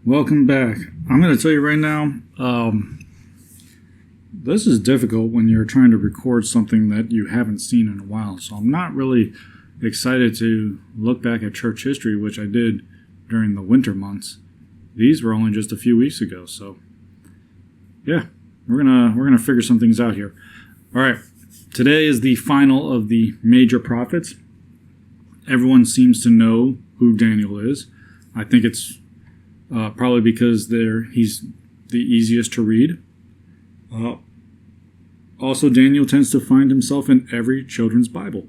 Welcome back. I'm going to tell you right now, this is difficult when you're trying to record something that you haven't seen in a while. So I'm not really excited to look back at church history, which I did during the winter months. These were only just a few weeks ago. So yeah, we're gonna figure some things out here. All right, today is the final of the major prophets. Everyone seems to know who Daniel is. I think it's probably because he's the easiest to read. Also, Daniel tends to find himself in every children's Bible.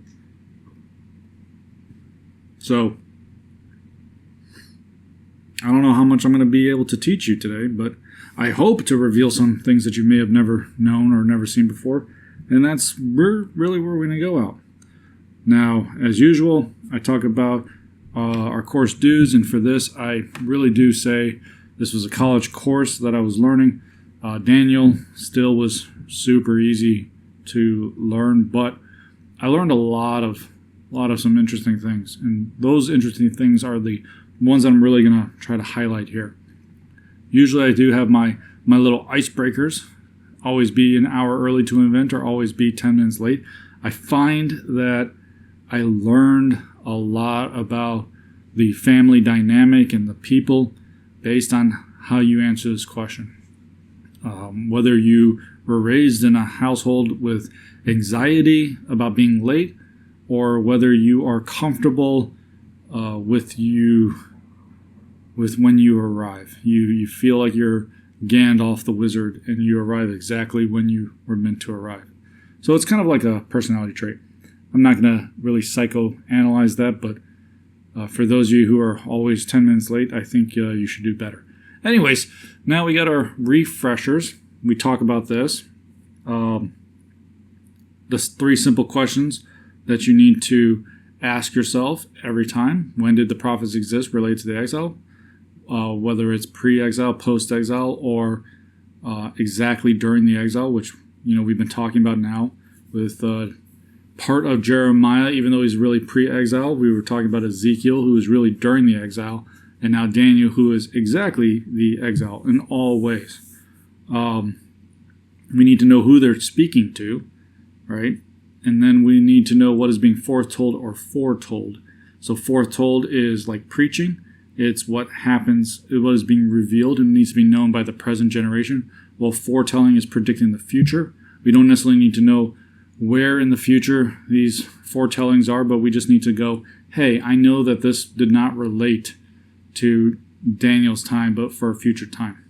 So, I don't know how much I'm going to be able to teach you today, but I hope to reveal some things that you may have never known or never seen before. And that's really where we're going to go out. Now, as usual, I talk about our course dues, and for this, I really do say this was a college course that I was learning. Daniel still was super easy to learn, but I learned a lot of some interesting things, and those interesting things are the ones that I'm really going to try to highlight here. Usually, I do have my little icebreakers. Always be an hour early to an event, or always be 10 minutes late. I find that I learned a lot about the family dynamic and the people based on how you answer this question. Whether you were raised in a household with anxiety about being late, or whether you are comfortable with when you arrive. You feel like you're Gandalf the wizard and you arrive exactly when you were meant to arrive. So it's kind of like a personality trait. I'm not going to really psychoanalyze that, but for those of you who are always 10 minutes late, I think you should do better. Anyways, now we got our refreshers. We talk about this. The 3 simple questions that you need to ask yourself every time. When did the prophets exist related to the exile? Whether it's pre-exile, post-exile, or exactly during the exile, which we've been talking about now with part of Jeremiah, even though he's really pre-exile. We were talking about Ezekiel, who was really during the exile, and now Daniel, who is exactly the exile in all ways. We need to know who they're speaking to, right? And then we need to know what is being foretold or foretold. So foretold is like preaching. It's what happens, what is being revealed and needs to be known by the present generation, while foretelling is predicting the future. We don't necessarily need to know where in the future these foretellings are, but we just need to go, hey, I know that this did not relate to Daniel's time, but for a future time.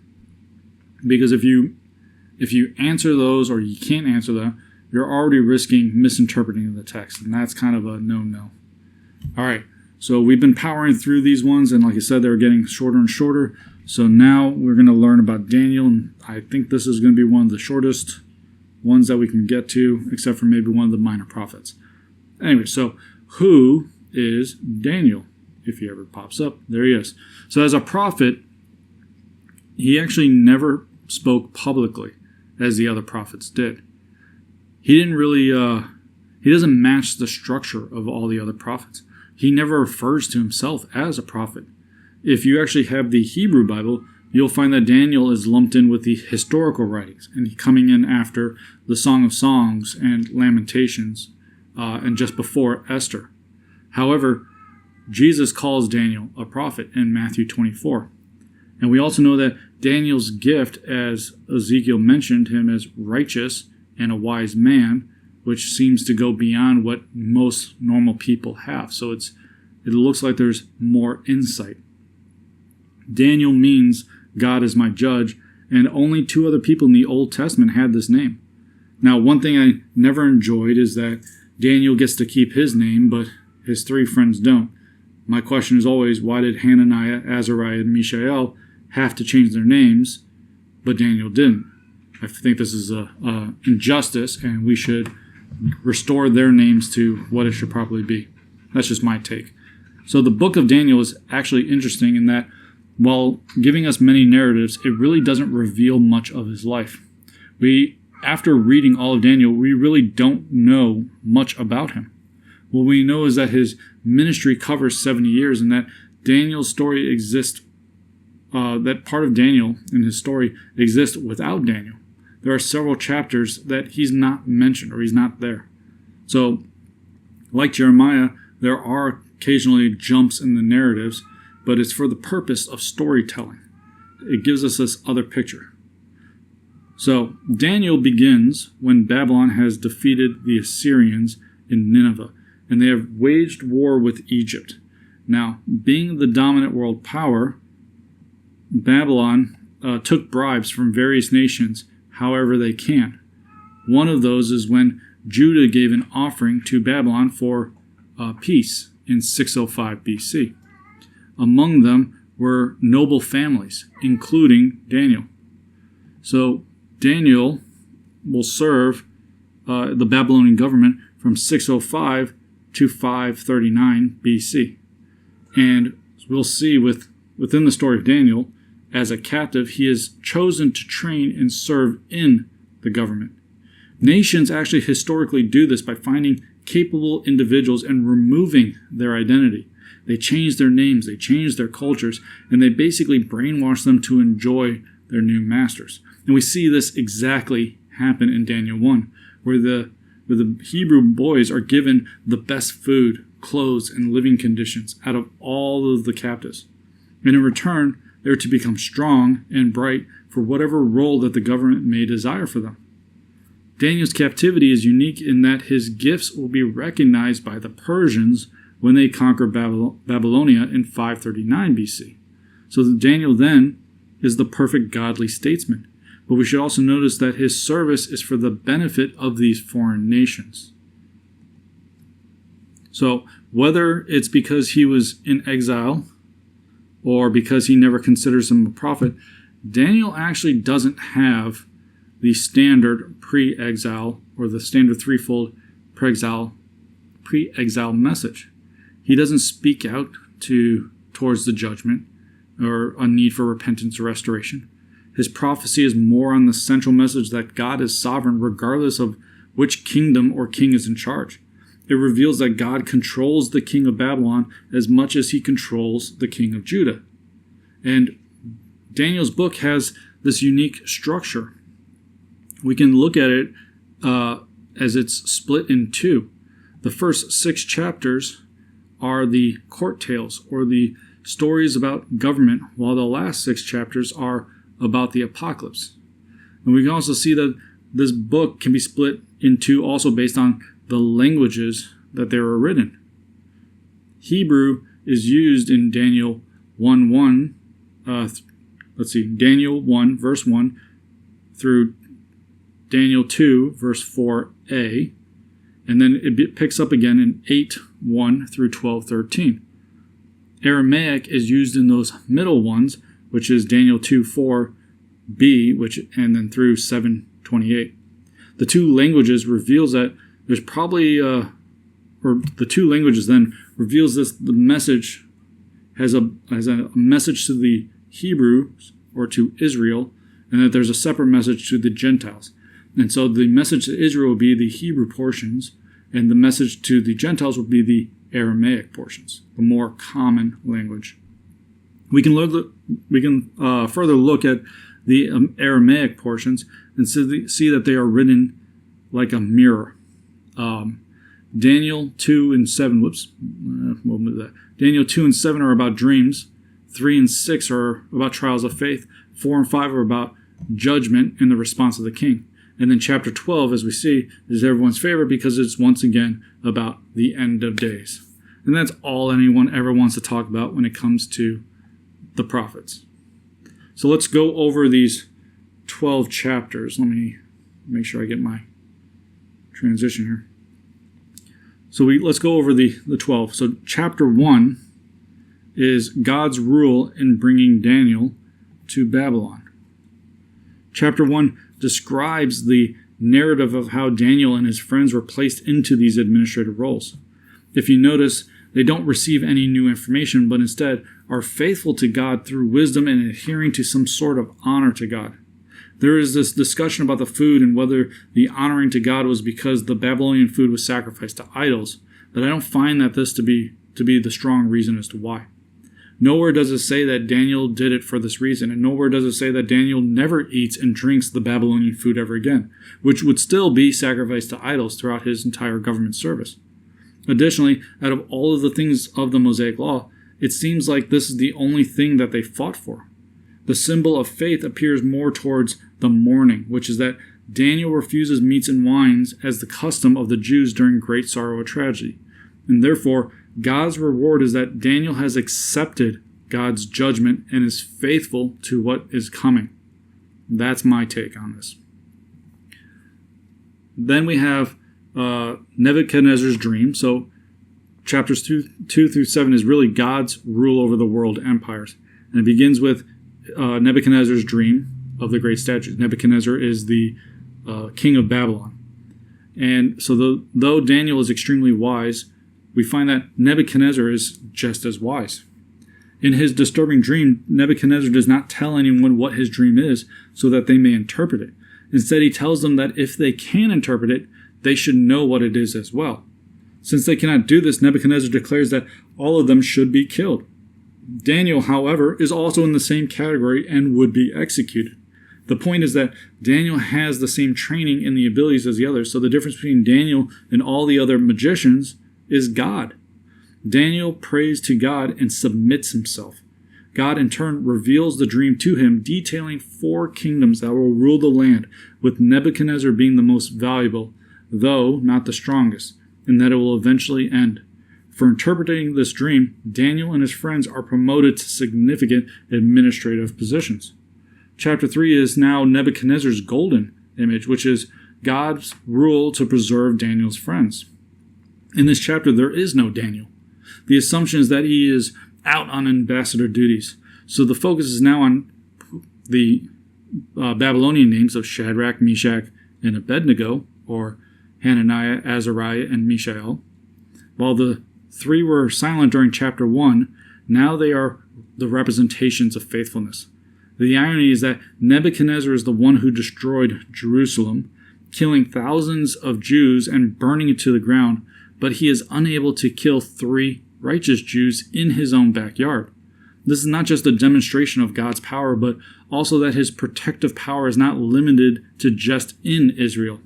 Because if you answer those, or you can't answer them, you're already risking misinterpreting the text, and that's kind of a no-no. All right, so we've been powering through these ones, and like I said, they're getting shorter and shorter. So now we're going to learn about Daniel, and I think this is going to be one of the shortest ones that we can get to, except for maybe one of the minor prophets. Anyway, so who is Daniel? If he ever pops up, there he is. So as a prophet, he actually never spoke publicly as the other prophets did. He didn't really, he doesn't match the structure of all the other prophets. He never refers to himself as a prophet. If you actually have the Hebrew Bible, you'll find that Daniel is lumped in with the historical writings, and coming in after the Song of Songs and Lamentations, and just before Esther. However, Jesus calls Daniel a prophet in Matthew 24. And we also know that Daniel's gift, as Ezekiel mentioned him as righteous and a wise man, which seems to go beyond what most normal people have. So it looks like there's more insight. Daniel means God is my judge, and only 2 other people in the Old Testament had this name. Now, one thing I never enjoyed is that Daniel gets to keep his name, but his 3 friends don't. My question is always, why did Hananiah, Azariah, and Mishael have to change their names, but Daniel didn't? I think this is an injustice, and we should restore their names to what it should probably be. That's just my take. So the book of Daniel is actually interesting in that while giving us many narratives, it really doesn't reveal much of his life. After reading all of Daniel, we really don't know much about him. What we know is that his ministry covers 70 years and that Daniel's story exists that part of Daniel in his story exists without Daniel. There are several chapters that he's not mentioned or he's not there. So, like Jeremiah, there are occasionally jumps in the narratives, but it's for the purpose of storytelling. It gives us this other picture. So, Daniel begins when Babylon has defeated the Assyrians in Nineveh, and they have waged war with Egypt. Now, being the dominant world power, Babylon took bribes from various nations however they can. One of those is when Judah gave an offering to Babylon for peace in 605 BC. Among them were noble families, including Daniel. So Daniel will serve the Babylonian government from 605 to 539 BC. And we'll see within the story of Daniel, as a captive, he is chosen to train and serve in the government. Nations actually historically do this by finding capable individuals and removing their identity. They change their names, they change their cultures, and they basically brainwash them to enjoy their new masters. And we see this exactly happen in Daniel 1, where the Hebrew boys are given the best food, clothes, and living conditions out of all of the captives. And in return, they're to become strong and bright for whatever role that the government may desire for them. Daniel's captivity is unique in that his gifts will be recognized by the Persians when they conquer Babylonia in 539 BC. So Daniel then is the perfect godly statesman. But we should also notice that his service is for the benefit of these foreign nations. So whether it's because he was in exile or because he never considers him a prophet, Daniel actually doesn't have the standard pre-exile or the standard threefold pre-exile message. He doesn't speak out towards the judgment or a need for repentance or restoration. His prophecy is more on the central message that God is sovereign regardless of which kingdom or king is in charge. It reveals that God controls the king of Babylon as much as he controls the king of Judah. And Daniel's book has this unique structure. We can look at it as it's split in two. The first 6 chapters are the court tales or the stories about government, while the last 6 chapters are about the apocalypse. And we can also see that this book can be split in two also based on the languages that they were written. Hebrew is used in Daniel 1:1. Daniel 1 verse 1 through Daniel 2 verse 4a, and then it picks up again in 8:1 through 12:13. Aramaic is used in those middle ones, which is Daniel 2:4b, and then through 7:28. The two languages reveals that there's probably, or the two languages then reveals this, the message has a message to the Hebrews or to Israel, and that there's a separate message to the Gentiles. And so the message to Israel would be the Hebrew portions, and the message to the Gentiles would be the Aramaic portions, the more common language. We can further look at the Aramaic portions and see that they are written like a mirror. Daniel 2 and 7. Daniel 2 and 7 are about dreams. 3 and 6 are about trials of faith. 4 and 5 are about judgment and the response of the king. And then chapter 12, as we see, is everyone's favorite because it's once again about the end of days. And that's all anyone ever wants to talk about when it comes to the prophets. So let's go over these 12 chapters. Let me make sure I get my transition here. So let's go over the 12. So chapter 1 is God's rule in bringing Daniel to Babylon. Chapter 1 describes the narrative of how Daniel and his friends were placed into these administrative roles. If you notice, they don't receive any new information, but instead are faithful to God through wisdom and adhering to some sort of honor to God. There is this discussion about the food and whether the honoring to God was because the Babylonian food was sacrificed to idols, but I don't find that this to be the strong reason as to why. Nowhere does it say that Daniel did it for this reason, and nowhere does it say that Daniel never eats and drinks the Babylonian food ever again, which would still be sacrificed to idols throughout his entire government service. Additionally, out of all of the things of the Mosaic Law, it seems like this is the only thing that they fought for. The symbol of faith appears more towards the mourning, which is that Daniel refuses meats and wines as the custom of the Jews during great sorrow or tragedy. And therefore, God's reward is that Daniel has accepted God's judgment and is faithful to what is coming. That's my take on this. Then we have Nebuchadnezzar's dream. So chapters 2 through 7 is really God's rule over the world empires. And it begins with Nebuchadnezzar's dream of the great statues. Nebuchadnezzar is the king of Babylon. And so though Daniel is extremely wise, we find that Nebuchadnezzar is just as wise. In his disturbing dream, Nebuchadnezzar does not tell anyone what his dream is so that they may interpret it. Instead, he tells them that if they can interpret it, they should know what it is as well. Since they cannot do this, Nebuchadnezzar declares that all of them should be killed. Daniel, however, is also in the same category and would be executed. The point is that Daniel has the same training and the abilities as the others, so the difference between Daniel and all the other magicians is God. Daniel prays to God and submits himself. God in turn reveals the dream to him, detailing 4 kingdoms that will rule the land, with Nebuchadnezzar being the most valuable, though not the strongest, and that it will eventually end. For interpreting this dream, Daniel and his friends are promoted to significant administrative positions. Chapter 3 is now Nebuchadnezzar's golden image, which is God's rule to preserve Daniel's friends. In this chapter, there is no Daniel. The assumption is that he is out on ambassador duties. So the focus is now on the Babylonian names of Shadrach, Meshach, and Abednego, or Hananiah, Azariah, and Mishael. While the 3 were silent during chapter 1, now they are the representations of faithfulness. The irony is that Nebuchadnezzar is the one who destroyed Jerusalem, killing thousands of Jews and burning it to the ground, but he is unable to kill 3 righteous Jews in his own backyard. This is not just a demonstration of God's power, but also that his protective power is not limited to just in Israel.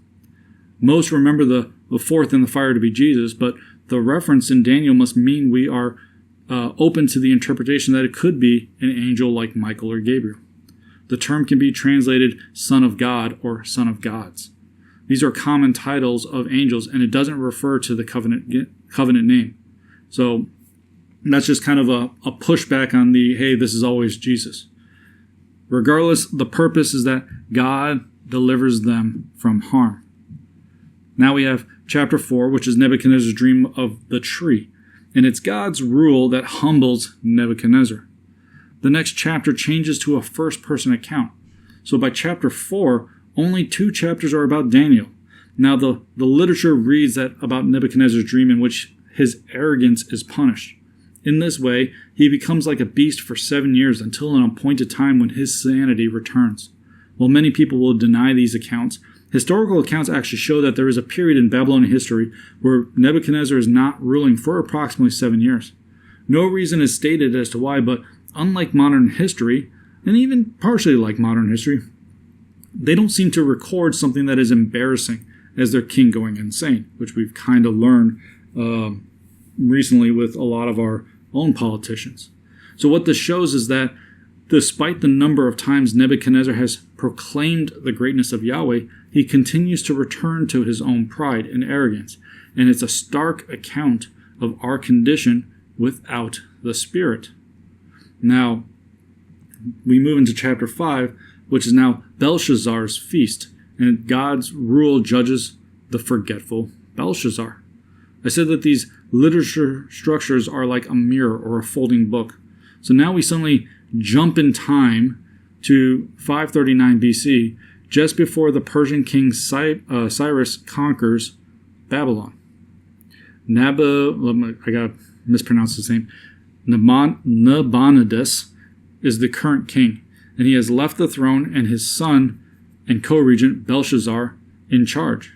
Most remember the 4th in the fire to be Jesus, but the reference in Daniel must mean we are open to the interpretation that it could be an angel like Michael or Gabriel. The term can be translated Son of God or Son of Gods. These are common titles of angels, and it doesn't refer to the covenant name. So that's just kind of a pushback on the, hey, this is always Jesus. Regardless, the purpose is that God delivers them from harm. Now we have chapter 4, which is Nebuchadnezzar's dream of the tree. And it's God's rule that humbles Nebuchadnezzar. The next chapter changes to a first-person account. So by chapter 4, only 2 chapters are about Daniel. Now the literature reads that about Nebuchadnezzar's dream in which his arrogance is punished. In this way, he becomes like a beast for 7 years until an appointed time when his sanity returns. While many people will deny these accounts, historical accounts actually show that there is a period in Babylonian history where Nebuchadnezzar is not ruling for approximately 7 years. No reason is stated as to why, but unlike modern history, and even partially like modern history, they don't seem to record something that is embarrassing as their king going insane, which we've kind of learned recently with a lot of our own politicians. So what this shows is that despite the number of times Nebuchadnezzar has proclaimed the greatness of Yahweh, he continues to return to his own pride and arrogance. And it's a stark account of our condition without the Spirit. Now, we move into chapter 5, which is now Belshazzar's feast. And God's rule judges the forgetful Belshazzar. I said that these literature structures are like a mirror or a folding book. So now we suddenly jump in time to 539 BC, just before the Persian king Cyrus conquers Babylon. I gotta mispronounce his name. Nabonidus is the current king, and he has left the throne and his son and co-regent Belshazzar in charge.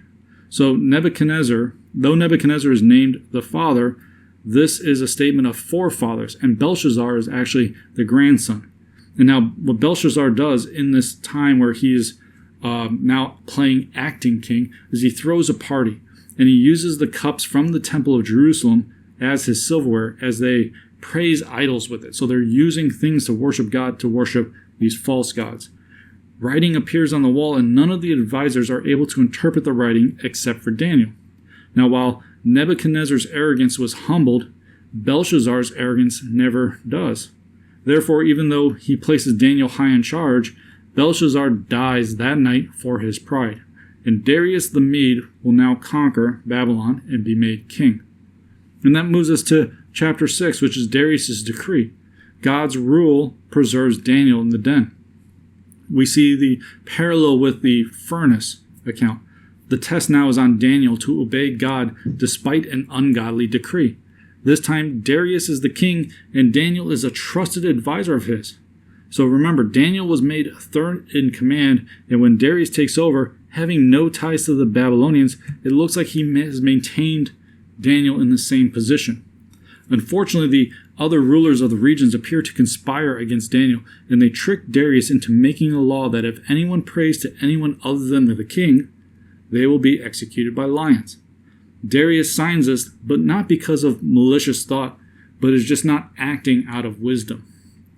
So Nebuchadnezzar, though Nebuchadnezzar is named the father, This is a statement of forefathers, and Belshazzar is actually the grandson. And now what Belshazzar does in this time where he is now playing acting king is he throws a party, and he uses the cups from the temple of Jerusalem as his silverware as they praise idols with it. So they're using things to worship God, to worship these false gods. Writing appears on the wall, and none of the advisors are able to interpret the writing except for Daniel. Now, while Nebuchadnezzar's arrogance was humbled, Belshazzar's arrogance never does. Therefore, even though he places Daniel high in charge, Belshazzar dies that night for his pride, and Darius the Mede will now conquer Babylon and be made king. And that moves us to chapter 6, which is Darius's decree. God's rule preserves Daniel in the den. We see the parallel with the furnace account. The test now is on Daniel to obey God despite an ungodly decree. This time, Darius is the king, and Daniel is a trusted advisor of his. So remember, Daniel was made third in command, and when Darius takes over, having no ties to the Babylonians, it looks like he has maintained Daniel in the same position. Unfortunately, the other rulers of the regions appear to conspire against Daniel, and they trick Darius into making a law that if anyone prays to anyone other than the king, they will be executed by lions. Darius signs this, but not because of malicious thought, but is just not acting out of wisdom.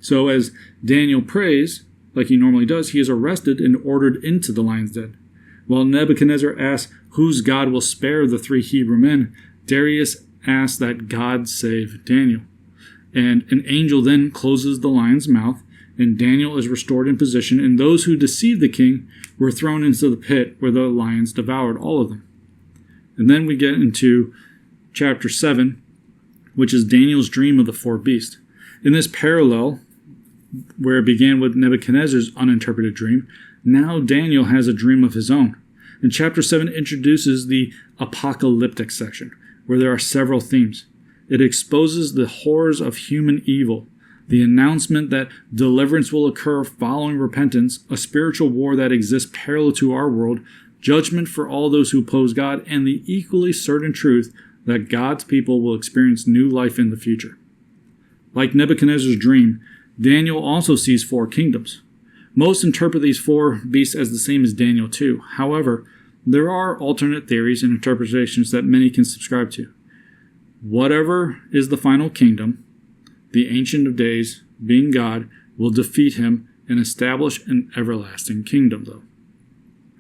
So as Daniel prays, like he normally does, he is arrested and ordered into the lion's den. While Nebuchadnezzar asks whose God will spare the 3 Hebrew men, Darius asks that God save Daniel. And an angel then closes the lion's mouth, and Daniel is restored in position, and those who deceived the king were thrown into the pit where the lions devoured all of them. And then we get into chapter 7, which is Daniel's dream of the 4 beasts. In this parallel, where it began with Nebuchadnezzar's uninterpreted dream, now Daniel has a dream of his own. And chapter 7 introduces the apocalyptic section, where there are several themes. It exposes the horrors of human evil, the announcement that deliverance will occur following repentance, a spiritual war that exists parallel to our world, judgment for all those who oppose God, and the equally certain truth that God's people will experience new life in the future. Like Nebuchadnezzar's dream, Daniel also sees 4 kingdoms. Most interpret these 4 beasts as the same as Daniel 2. However, there are alternate theories and interpretations that many can subscribe to. Whatever is the final kingdom, the Ancient of Days, being God, will defeat him and establish an everlasting kingdom, though.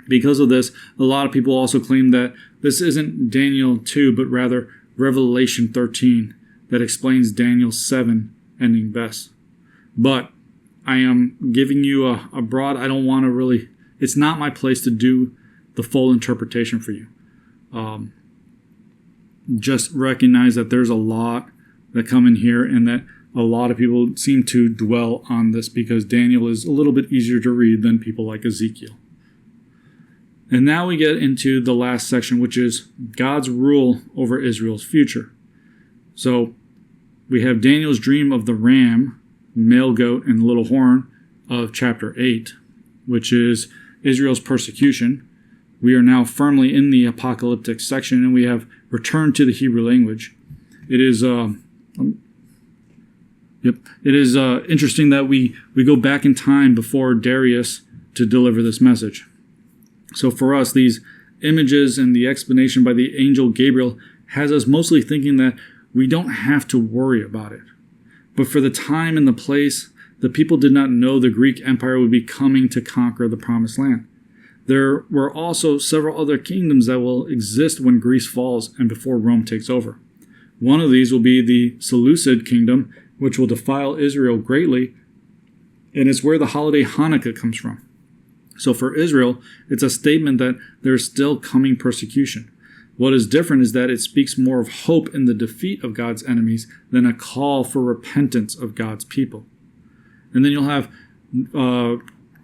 Because of this, a lot of people also claim that this isn't Daniel 2, but rather Revelation 13, that explains Daniel 7 ending best. But I am giving you a broad, I don't want to really, it's not my place to do the full interpretation for you. Just recognize that there's a lot that come in here, and that a lot of people seem to dwell on this because Daniel is a little bit easier to read than people like Ezekiel. And now we get into the last section, which is God's rule over Israel's future. So we have Daniel's dream of the ram, male goat, and little horn of chapter 8, which is Israel's persecution. We are now firmly in the apocalyptic section, and we have returned to the Hebrew language. It is interesting that we go back in time before Darius to deliver this message. So for us, these images and the explanation by the angel Gabriel has us mostly thinking that we don't have to worry about it. But for the time and the place, the people did not know the Greek Empire would be coming to conquer the Promised Land. There were also several other kingdoms that will exist when Greece falls and before Rome takes over. One of these will be the Seleucid kingdom, which will defile Israel greatly, and it's where the holiday Hanukkah comes from. So for Israel, it's a statement that there's still coming persecution. What is different is that it speaks more of hope in the defeat of God's enemies than a call for repentance of God's people. And then you'll have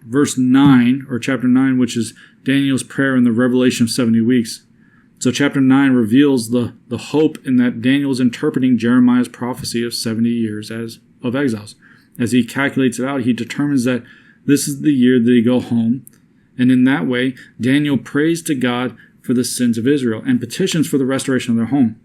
verse 9, or chapter 9, which is Daniel's prayer in the Revelation of 70 weeks. So chapter 9 reveals the hope in that Daniel's interpreting Jeremiah's prophecy of 70 years of exiles. As he calculates it out, he determines that this is the year that they go home. And in that way, Daniel prays to God for the sins of Israel and petitions for the restoration of their home.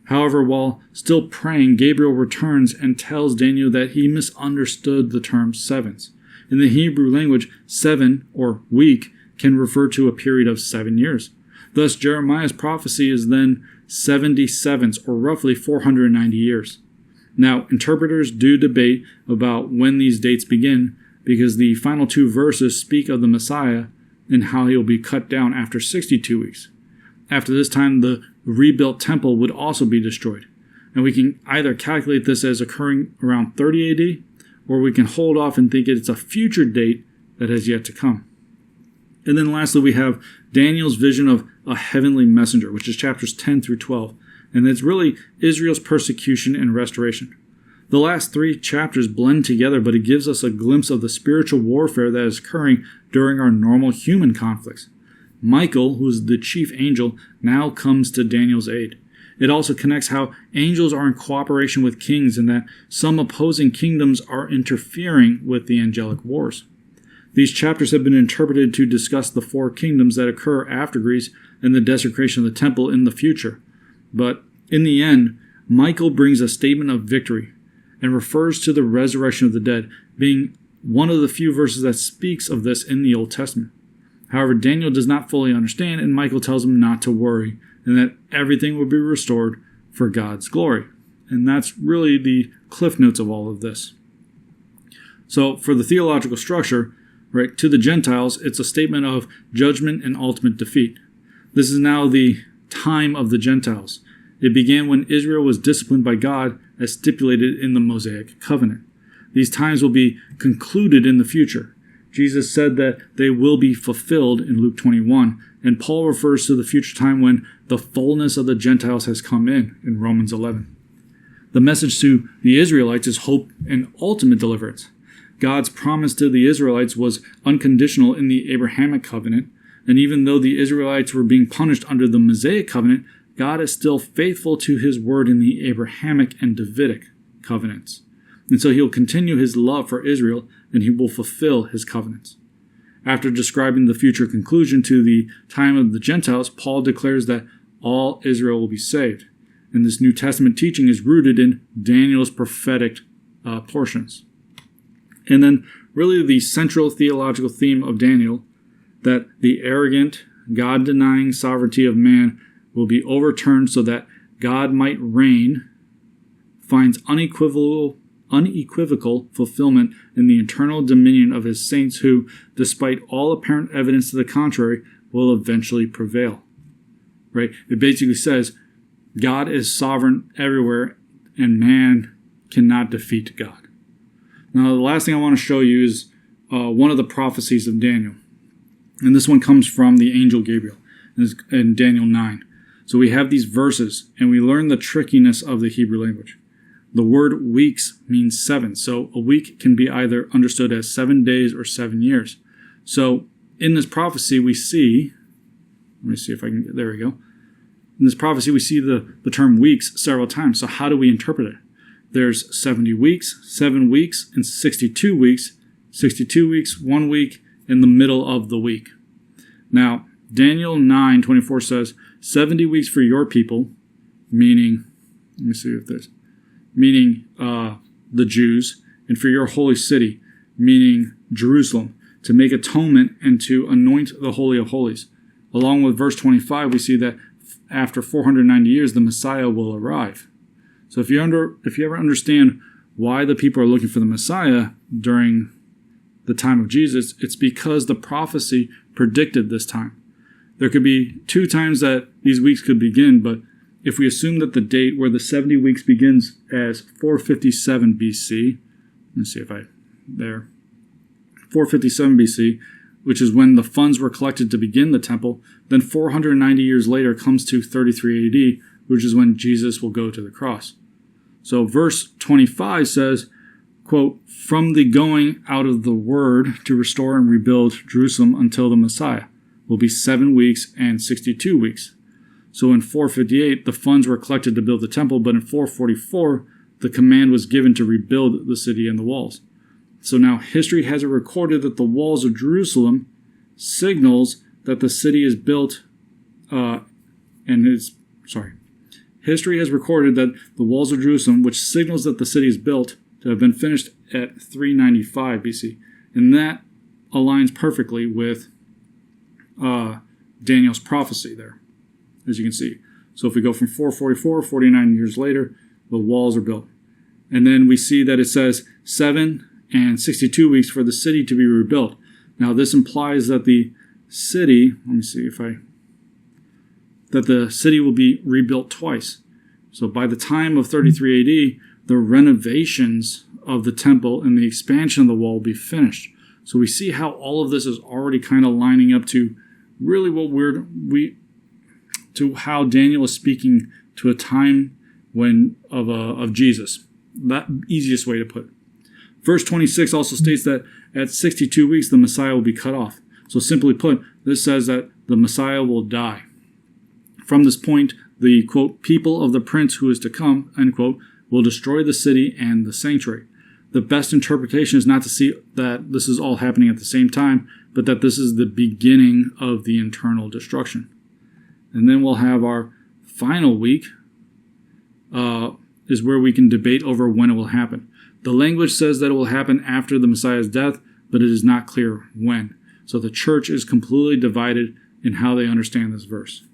However, while still praying, Gabriel returns and tells Daniel that he misunderstood the term sevens. In the Hebrew language, 7 or week can refer to a period of 7 years. Thus, Jeremiah's prophecy is then 77s, or roughly 490 years. Now, interpreters do debate about when these dates begin, because the final 2 verses speak of the Messiah and how he will be cut down after 62 weeks. After this time, the rebuilt temple would also be destroyed. And we can either calculate this as occurring around 30 AD, or we can hold off and think it's a future date that has yet to come. And then lastly, we have Daniel's vision of a heavenly messenger, which is chapters 10 through 12. And it's really Israel's persecution and restoration. The last 3 chapters blend together, but it gives us a glimpse of the spiritual warfare that is occurring during our normal human conflicts. Michael, who is the chief angel, now comes to Daniel's aid. It also connects how angels are in cooperation with kings and that some opposing kingdoms are interfering with the angelic wars. These chapters have been interpreted to discuss the 4 kingdoms that occur after Greece and the desecration of the temple in the future. But in the end, Michael brings a statement of victory and refers to the resurrection of the dead, being one of the few verses that speaks of this in the Old Testament. However, Daniel does not fully understand, and Michael tells him not to worry, and that everything will be restored for God's glory. And that's really the cliff notes of all of this. So for the theological structure, right, to the Gentiles, it's a statement of judgment and ultimate defeat. This is now the time of the Gentiles. It began when Israel was disciplined by God as stipulated in the Mosaic covenant. These times will be concluded in the future. Jesus said that they will be fulfilled in Luke 21, and Paul refers to the future time when the fullness of the Gentiles has come in Romans 11. The message to the Israelites is hope and ultimate deliverance. God's promise to the Israelites was unconditional in the Abrahamic covenant, and even though the Israelites were being punished under the Mosaic covenant, God is still faithful to his word in the Abrahamic and Davidic covenants. And so he will continue his love for Israel, and he will fulfill his covenants. After describing the future conclusion to the time of the Gentiles, Paul declares that all Israel will be saved. And this New Testament teaching is rooted in Daniel's prophetic portions. And then really the central theological theme of Daniel, that the arrogant, God-denying sovereignty of man will be overturned so that God might reign, finds unequivocal fulfillment in the eternal dominion of his saints who, despite all apparent evidence to the contrary, will eventually prevail. Right? It basically says God is sovereign everywhere and man cannot defeat God. Now, the last thing I want to show you is one of the prophecies of Daniel. And this one comes from the angel Gabriel in Daniel 9. So we have these verses and we learn the trickiness of the Hebrew language. The word weeks means 7. So a week can be either understood as 7 days or 7 years. So in this prophecy we see, let me see if I can get, there we go. In this prophecy we see the term weeks several times. So how do we interpret it? There's 70 weeks, 7 weeks, and 62 weeks. 62 weeks, 1 week, in the middle of the week. Now, Daniel 9:24 says, 70 weeks for your people, meaning, let me see if there's, meaning the Jews, and for your holy city, meaning Jerusalem, to make atonement and to anoint the Holy of Holies. Along with verse 25, we see that after 490 years, the Messiah will arrive. So if you ever understand why the people are looking for the Messiah during the time of Jesus, it's because the prophecy predicted this time. There could be 2 times that these weeks could begin, but if we assume that the date where the 70 weeks begins as 457 BC, let's see if there, 457 BC, which is when the funds were collected to begin the temple, then 490 years later comes to 33 AD, which is when Jesus will go to the cross. So verse 25 says, quote, from the going out of the word to restore and rebuild Jerusalem until the Messiah will be 7 weeks and 62 weeks. So in 458, the funds were collected to build the temple, but in 444, the command was given to rebuild the city and the walls. So now history has it recorded that the walls of Jerusalem signals that the city is built, History has recorded that the walls of Jerusalem, which signals that the city is built, to have been finished at 395 BC. And that aligns perfectly with Daniel's prophecy there, as you can see. So if we go from 444, 49 years later, the walls are built. And then we see that it says 7 and 62 weeks for the city to be rebuilt. Now this implies that the city, that the city will be rebuilt twice. So by the time of 33 AD, the renovations of the temple and the expansion of the wall will be finished. So we see how all of this is already kind of lining up to really what to how Daniel is speaking to a time of Jesus. That easiest way to put it. Verse 26 also states that at 62 weeks the Messiah will be cut off. So simply put, this says that the Messiah will die. From this point, the, quote, people of the prince who is to come, end quote, will destroy the city and the sanctuary. The best interpretation is not to see that this is all happening at the same time, but that this is the beginning of the internal destruction. And then we'll have our final week, is where we can debate over when it will happen. The language says that it will happen after the Messiah's death, but it is not clear when. So the church is completely divided in how they understand this verse.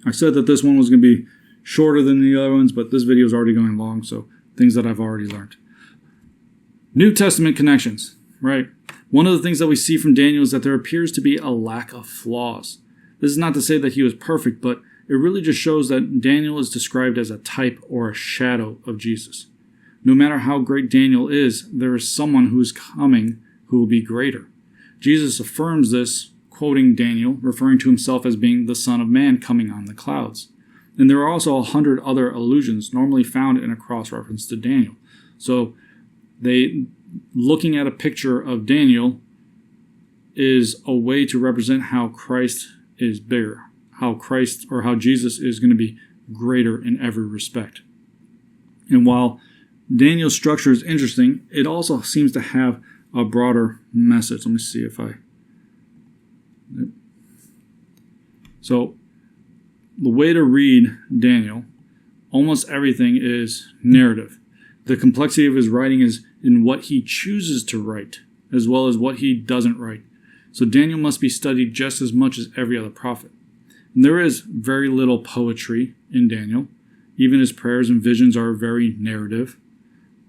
I said that this one was going to be shorter than the other ones, but this video is already going long, so things that I've already learned. New Testament connections, right? One of the things that we see from Daniel is that there appears to be a lack of flaws. This is not to say that he was perfect, but it really just shows that Daniel is described as a type or a shadow of Jesus. No matter how great Daniel is, there is someone who is coming who will be greater. Jesus affirms this, quoting Daniel, referring to himself as being the Son of Man coming on the clouds. And there are also 100 other allusions normally found in a cross-reference to Daniel. So looking at a picture of Daniel is a way to represent how Christ is bigger, how Jesus is going to be greater in every respect. And while Daniel's structure is interesting, it also seems to have a broader message. Let me see if So, the way to read Daniel, almost everything is narrative. The complexity of his writing is in what he chooses to write, as well as what he doesn't write. So Daniel must be studied just as much as every other prophet. And there is very little poetry in Daniel. Even his prayers and visions are very narrative.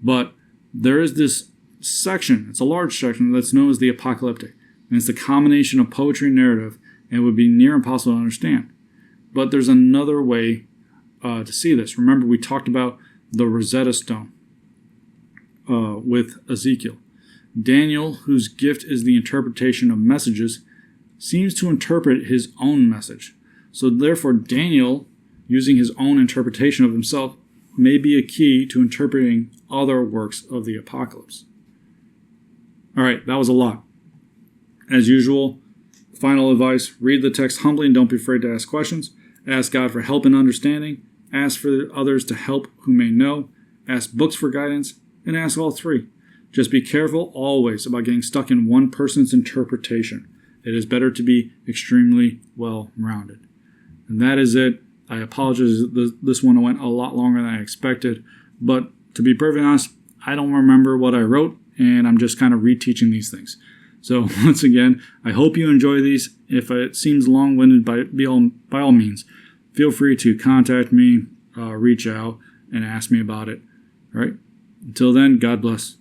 But there is this section, it's a large section, that's known as the apocalyptic. And it's the combination of poetry and narrative, and it would be near impossible to understand. But there's another way to see this. Remember, we talked about the Rosetta Stone with Ezekiel. Daniel, whose gift is the interpretation of messages, seems to interpret his own message. So therefore, Daniel, using his own interpretation of himself, may be a key to interpreting other works of the apocalypse. All right, that was a lot. As usual, final advice, read the text humbly and don't be afraid to ask questions. Ask God for help and understanding. Ask for others to help who may know. Ask books for guidance, and ask all three. Just be careful always about getting stuck in one person's interpretation. It is better to be extremely well-rounded. And that is it. I apologize, this one went a lot longer than I expected, but to be perfectly honest, I don't remember what I wrote, and I'm just kind of reteaching these things. So once again, I hope you enjoy these. If it seems long-winded, by all means, feel free to contact me, reach out, and ask me about it. All right? Until then, God bless.